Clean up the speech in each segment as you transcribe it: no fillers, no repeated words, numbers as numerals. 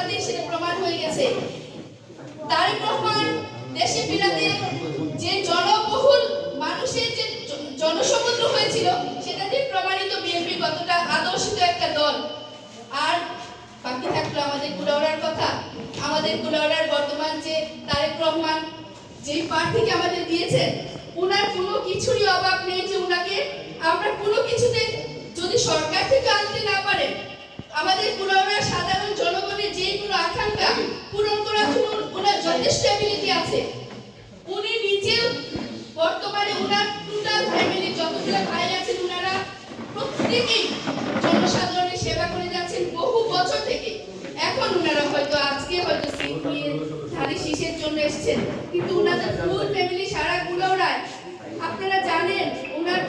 ঘটনাতেই সেটা প্রমাণ হয়ে গেছে। তারেক রহমান দেশে ফিরাতে যে জনবহুল মানুষের যে জনসমুদ্র হয়েছিল সেটা দিয়ে প্রমাণিত বিএনপি কতটা আদর্শিত একটা দল। আর বাকি থাকলো আমাদের কুলাউড়ার কথা। আমাদের কুলাউড়ার বর্তমান যে তারেক রহমান যে প্রার্থীকে আমাদের দিয়েছেন, উনার কোনো কিছুরই অভাব নেই যে উনাকে আমরা কোনো কিছুতে যদি সরকার থেকে আনতে না পারে, আমাদের কুলাউড়ার সাধারণ জনগণের যে কোনো আকাঙ্ক্ষা পূরণ করার জন্য উনার যথেষ্ট এবিলিটি আছে। উনি নিজেও বর্তমানে উনার টোটাল ফ্যামিলি যতগুলো ভাই আছেন উনারা প্রত্যেকেই জনসাধারণের সেবা করে যাচ্ছেন বহু বছর থেকে। এখন উনারা হয়তো আজকে হয়তো সিট নিয়ে ধারে শীষের জন্য এসেছেন, কিন্তু উনাদের ফুল ফ্যামিলি সারা কুলাউড়ায় আপনারা জানেন উনার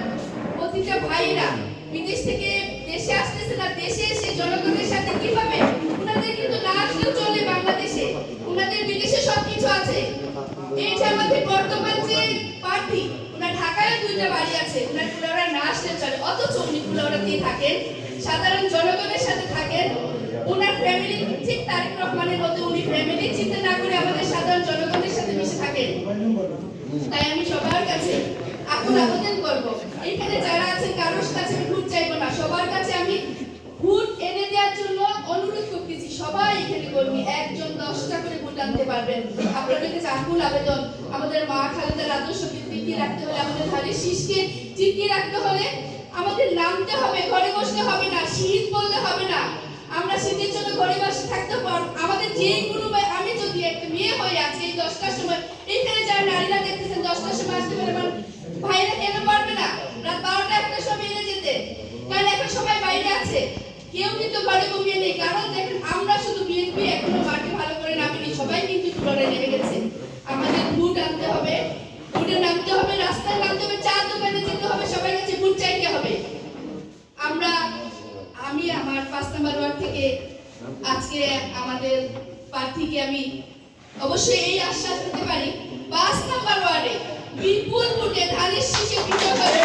প্রতিটা ভাইরা বিদেশ থেকে দেশে আসতেছে না, দেশে এসে জনগণের সাথে কিভাবে উনাদের কিন্তু না আসলেও চলে বাংলাদেশে, উনাদের বিদেশে সবকিছু আছে। এই যে আমাদের বর্তমান যে প্রার্থী উনার ঢাকায় দুইটা বাড়ি আছে, উনার কুলাউড়া না আসলে চলে, অথচ উনি কুলাউড়াতেই থাকেন, সাধারণ জনগণের সাথে থাকেন। উনার ফ্যামিলি ঠিক তারেক রহমানের মতো উনি ফ্যামিলি চিন্তা না করে আমাদের সাধারণ জনগণের সাথে মিশে থাকেন। তাই আমি সবার কাছে এখন আবেদন করব, এখানে যারা আছেন কারোর কাছে ভোট চাইবো না, সবার কাছে আমি ভোট এনে দেওয়ার জন্য অনুরোধ করতেছি। সবাই এখানে কর্মী, একজন 10টা করে ভোট আনতে পারবেন। আপনাদের কাছে আকুল আবেদন, আমাদের মা খালেদার আদর্শকে টিকিয়ে রাখতে হলে, আমাদের ধানের শীষকে টিকিয়ে রাখতে হলে আমাদের নামতে হবে, ঘরে বসতে হবে না, শীত বললে হবে না। আমরা শীতের জন্য ঘরে বসে থাকতে পারব। আমাদের যে কোনো আমি যদি একটা মেয়ে হয়ে আজকে এই 10টার সময় এখানে যারা নারীরা দেখতেছেন 10টার সময় আসতে পারবেন, ভাইরা কেন পারবে না রাত 12টা 1টার সময় এনে যেতে? কারণ এখন সবাই বাইরে আছে, কেউ কিন্তু ঘরে ঘুমিয়ে নেই। কারণ দেখেন আমরা শুধু বিএনপি এখনো মাঠে ভালো করে নামিনি, সবাই কিন্তু লড়াই নেমে গেছে। আমাদের ভোট আনতে হবে, ভোটে নামতে হবে, রাস্তায় নামতে হবে, চা দোকানে যেতে হবে, সবার কাছে ভোট চাইতে হবে। আমি আমার 5 নম্বর ওয়ার্ড থেকে আজকে আমাদের প্রার্থীকে আমি অবশ্যই এই আশ্বাস দিতে পারি 5 নম্বর ওয়ার্ডে বিপুল ভোটে ধানের শীষে বিজয় হবে।